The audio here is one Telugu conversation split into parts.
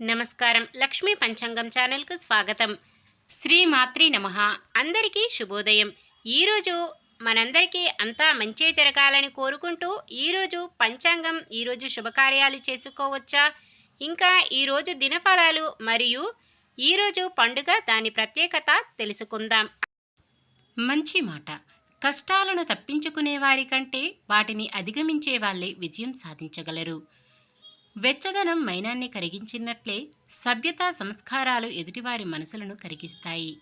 నమస్కారం. లక్ష్మీ పంచాంగం ఛానల్‌కు స్వాగతం. శ్రీమాత్రే నమః. అందరికీ శుభోదయం. ఈరోజు మనందరికీ అంతా మంచే జరగాలని కోరుకుంటూ ఈరోజు పంచాంగం, ఈరోజు శుభకార్యాలు చేసుకోవచ్చా? ఇంకా ఈరోజు దినఫలాలు మరియు ఈరోజు పండుగ దాని ప్రత్యేకత తెలుసుకుందాం. మంచి మాట. కష్టాలను తప్పించుకునే వారి కంటే వాటిని అధిగమించే వాళ్ళే విజయం సాధించగలరు. వెచ్చదనం మైనాన్ని కరిగించినట్లే సభ్యతా సంస్కారాలు ఎదుటివారి మనసులను కరిగిస్తాయి.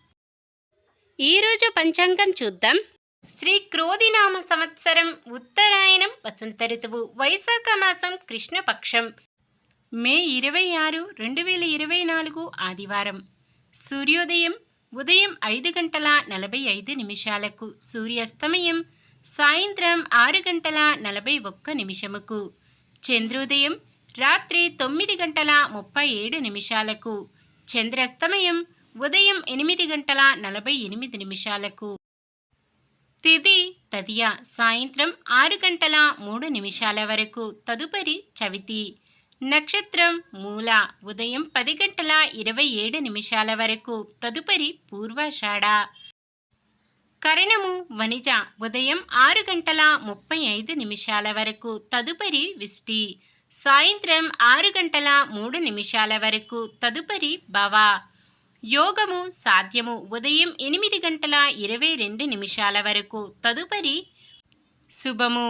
ఈరోజు పంచాంగం చూద్దాం. శ్రీ క్రోధినామ సంవత్సరం, ఉత్తరాయణం, వసంత ఋతువు, వైశాఖ మాసం, కృష్ణపక్షం, మే 26, 2024 ఆదివారం. సూర్యోదయం ఉదయం 5:45 సూర్యాస్తమయం సాయంత్రం 6:41 చంద్రోదయం రాత్రి 9:37 చంద్రాస్తమయం ఉదయం 8:48 తిథి తదియ సాయంత్రం 6:03 వరకు. తదుపరి చవితి. నక్షత్రం మూల ఉదయం 10:27 వరకు. తదుపరి పూర్వాషాఢ. కరణము వనిజ ఉదయం 6:35 వరకు. తదుపరి విష్టి సాయంత్రం 6:03 వరకు. తదుపరి భవ. యోగము సాధ్యము ఉదయం 8:22 వరకు. తదుపరి శుభము.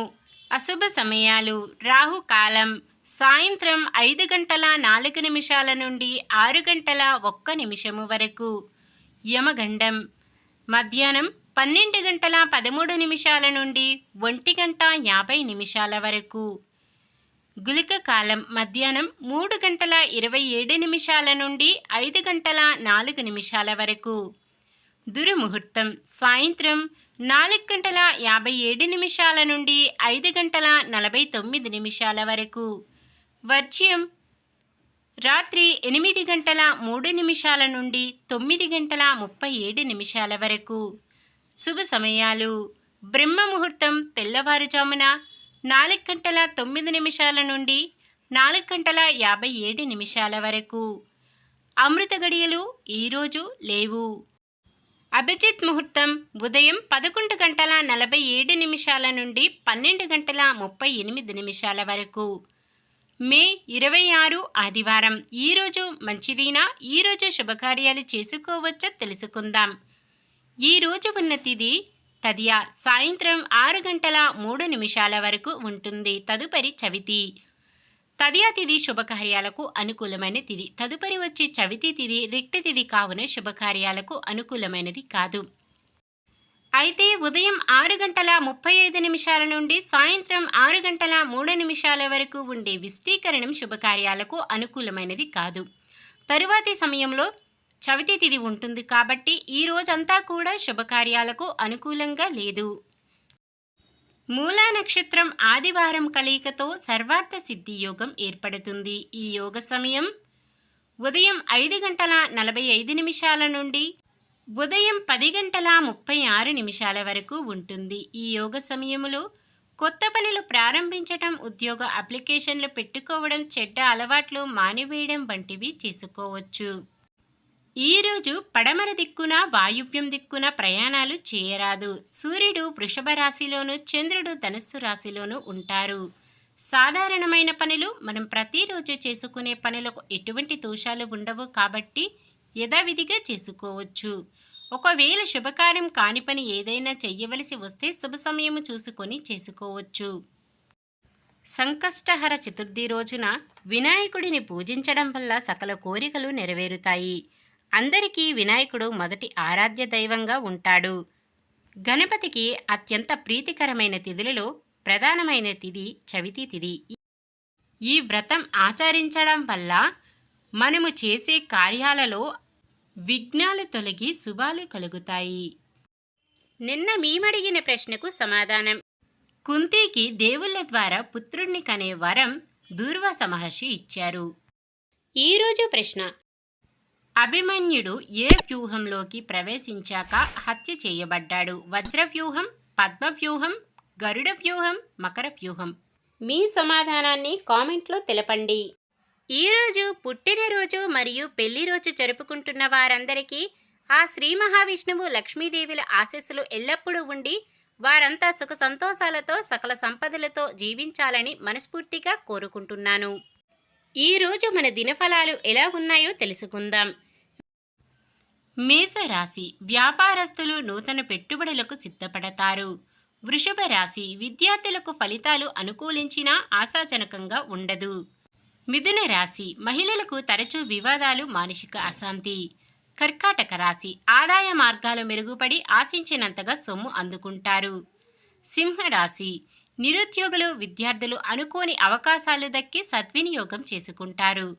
అశుభ సమయాలు రాహుకాలం సాయంత్రం 5:04 నుండి 6:01 వరకు. యమగండం మధ్యాహ్నం 12:13 నుండి 1:50 వరకు. గుళిక కాలం మధ్యాహ్నం 3:27 నుండి 5:04 వరకు. దుర్ముహూర్తం సాయంత్రం 4:57 నుండి 5:49 వరకు. వర్జ్యం రాత్రి 8:03 నుండి 9:37 వరకు. శుభ సమయాలు బ్రహ్మ ముహూర్తం తెల్లవారుజామున 4:09 నుండి 4:57 వరకు. అమృత గడియలు ఈరోజు లేవు. అభిజిత్ ముహూర్తం ఉదయం 11:47 నుండి 12:38 వరకు. మే 26 ఆదివారం. ఈరోజు మంచిదినా? ఈరోజు శుభకార్యాలు చేసుకోవచ్చా తెలుసుకుందాం. ఈరోజు ఉన్న తిథి తదియ సాయంత్రం 6:03 వరకు ఉంటుంది. తదుపరి చవితి. తదియ తిథి శుభకార్యాలకు అనుకూలమైన తిథి. తదుపరి వచ్చే చవితి తిథి రిక్త తిథి కావున శుభకార్యాలకు అనుకూలమైనది కాదు. అయితే ఉదయం 6:35 నుండి సాయంత్రం 6:03 వరకు ఉండే విష్టీకరణం శుభకార్యాలకు అనుకూలమైనది కాదు. తరువాతి సమయంలో చవితి తిథి ఉంటుంది కాబట్టి ఈ రోజంతా కూడా శుభకార్యాలకు అనుకూలంగా లేదు. మూలా నక్షత్రం ఆదివారం కలయికతో సర్వార్థ సిద్ధి యోగం ఏర్పడుతుంది. ఈ యోగ సమయం ఉదయం 5:45 నుండి ఉదయం 10:36 వరకు ఉంటుంది. ఈ యోగ సమయంలో కొత్త పనులు ప్రారంభించటం, ఉద్యోగ అప్లికేషన్లు పెట్టుకోవడం, చెడ్డ అలవాట్లు మానివేయడం వంటివి చేసుకోవచ్చు. ఈరోజు పడమర దిక్కున వాయువ్యం దిక్కున ప్రయాణాలు చేయరాదు. సూర్యుడు వృషభ రాశిలోను, చంద్రుడు ధనుస్సు రాశిలోను ఉంటారు. సాధారణమైన పనులు మనం ప్రతిరోజు చేసుకునే పనులకు ఎటువంటి దోషాలు ఉండవు కాబట్టి యథావిధిగా చేసుకోవచ్చు. ఒకవేళ శుభకార్యం కాని పని ఏదైనా చెయ్యవలసి వస్తే శుభ సమయము చూసుకొని చేసుకోవచ్చు. సంకష్టహర చతుర్థి రోజున వినాయకుడిని పూజించడం వల్ల సకల కోరికలు నెరవేరుతాయి. అందరికీ వినాయకుడు మొదటి ఆరాధ్య దైవంగా ఉంటాడు. గణపతికి అత్యంత ప్రీతికరమైన తిథులలో ప్రధానమైన తిథి చవితి తిథి. ఈ వ్రతం ఆచరించడం వల్ల మనము చేసే కార్యాలలో విఘ్నాలు తొలగి శుభాలు కలుగుతాయి. నిన్న మేమడిగిన ప్రశ్నకు సమాధానం. కుంతికి దేవుళ్ళ ద్వారా పుత్రుణ్ణి కనే వరం దూర్వాస మహర్షి ఇచ్చారు. ఈరోజు ప్రశ్న. అభిమన్యుడు ఏ వ్యూహంలోకి ప్రవేశించాక హత్య చేయబడ్డాడు? వజ్రవ్యూహం, పద్మవ్యూహం, గరుడ వ్యూహం, మకర వ్యూహం? మీ సమాధానాన్ని కామెంట్లో తెలపండి. ఈరోజు పుట్టినరోజు మరియు పెళ్లి రోజు జరుపుకుంటున్న వారందరికీ ఆ శ్రీ మహావిష్ణువు లక్ష్మీదేవుల ఆశీస్సులు ఎల్లప్పుడూ ఉండి వారంతా సుఖ సంతోషాలతో సకల సంపదలతో జీవించాలని మనస్ఫూర్తిగా కోరుకుంటున్నాను. ఈరోజు మన దినఫలాలు ఎలా ఉన్నాయో తెలుసుకుందాం. మేషరాశి వ్యాపారస్తులు నూతన పెట్టుబడులకు సిద్ధపడతారు. వృషభ రాశి విద్యార్థులకు ఫలితాలు అనుకూలించినా ఆశాజనకంగా ఉండదు. మిథున రాశి మహిళలకు తరచూ వివాదాలు, మానసిక అశాంతి. కర్కాటక రాశి ఆదాయ మార్గాలు మెరుగుపడి ఆశించినంతగా సొమ్ము అందుకుంటారు. సింహరాశి నిరుద్యోగులు, విద్యార్థులు అనుకోని అవకాశాలు దక్కి సద్వినియోగం చేసుకుంటారు.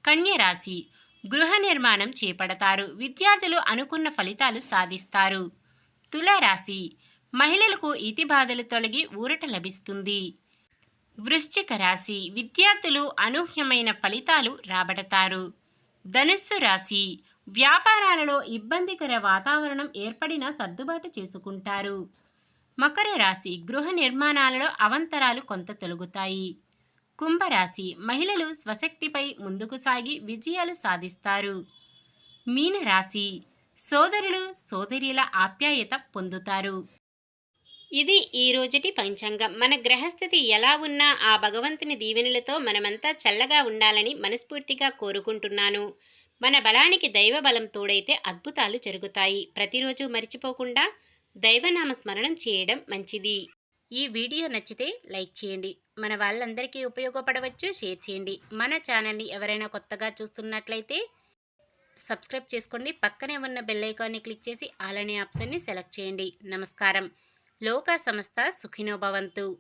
కన్య రాశి గృహ నిర్మాణం చేపడతారు. విద్యార్థులు అనుకున్న ఫలితాలు సాధిస్తారు. తులారాశి మహిళలకు ఈతి బాధలు తొలగి ఊరట లభిస్తుంది. వృశ్చిక రాశి విద్యార్థులు అనూహ్యమైన ఫలితాలు రాబడతారు. ధనుస్సు రాశి వ్యాపారాలలో ఇబ్బందికర వాతావరణం ఏర్పడినా సర్దుబాటు చేసుకుంటారు. మకర రాశి గృహ నిర్మాణాలలో అవంతరాలు కొంత తొలగుతాయి. కుంభరాశి మహిళలు స్వశక్తిపై ముందుకు సాగి విజయాలు సాధిస్తారు. మీనరాశి సోదరులు, సోదరీల ఆప్యాయత పొందుతారు. ఇది ఈ రోజుటి పంచాంగం. మన గ్రహస్థితి ఎలా ఉన్నా ఆ భగవంతుని దీవెనలతో మనమంతా చల్లగా ఉండాలని మనస్ఫూర్తిగా కోరుకుంటున్నాను. మన బలానికి దైవ బలం తోడైతే అద్భుతాలు జరుగుతాయి. ప్రతిరోజు మర్చిపోకుండా దైవనామ స్మరణం చేయడం మంచిది. ఈ వీడియో నచ్చితే లైక్ చేయండి. మన వాళ్ళందరికీ ఉపయోగపడవచ్చు, షేర్ చేయండి. మన ఛానల్ని ఎవరైనా కొత్తగా చూస్తున్నట్లయితే సబ్స్క్రైబ్ చేసుకోండి. పక్కనే ఉన్న బెల్ ఐకాన్ని క్లిక్ చేసి ఆల్ అనే ఆప్షన్ని సెలెక్ట్ చేయండి. నమస్కారం. లోకా సమస్త సుఖినో భవంతు.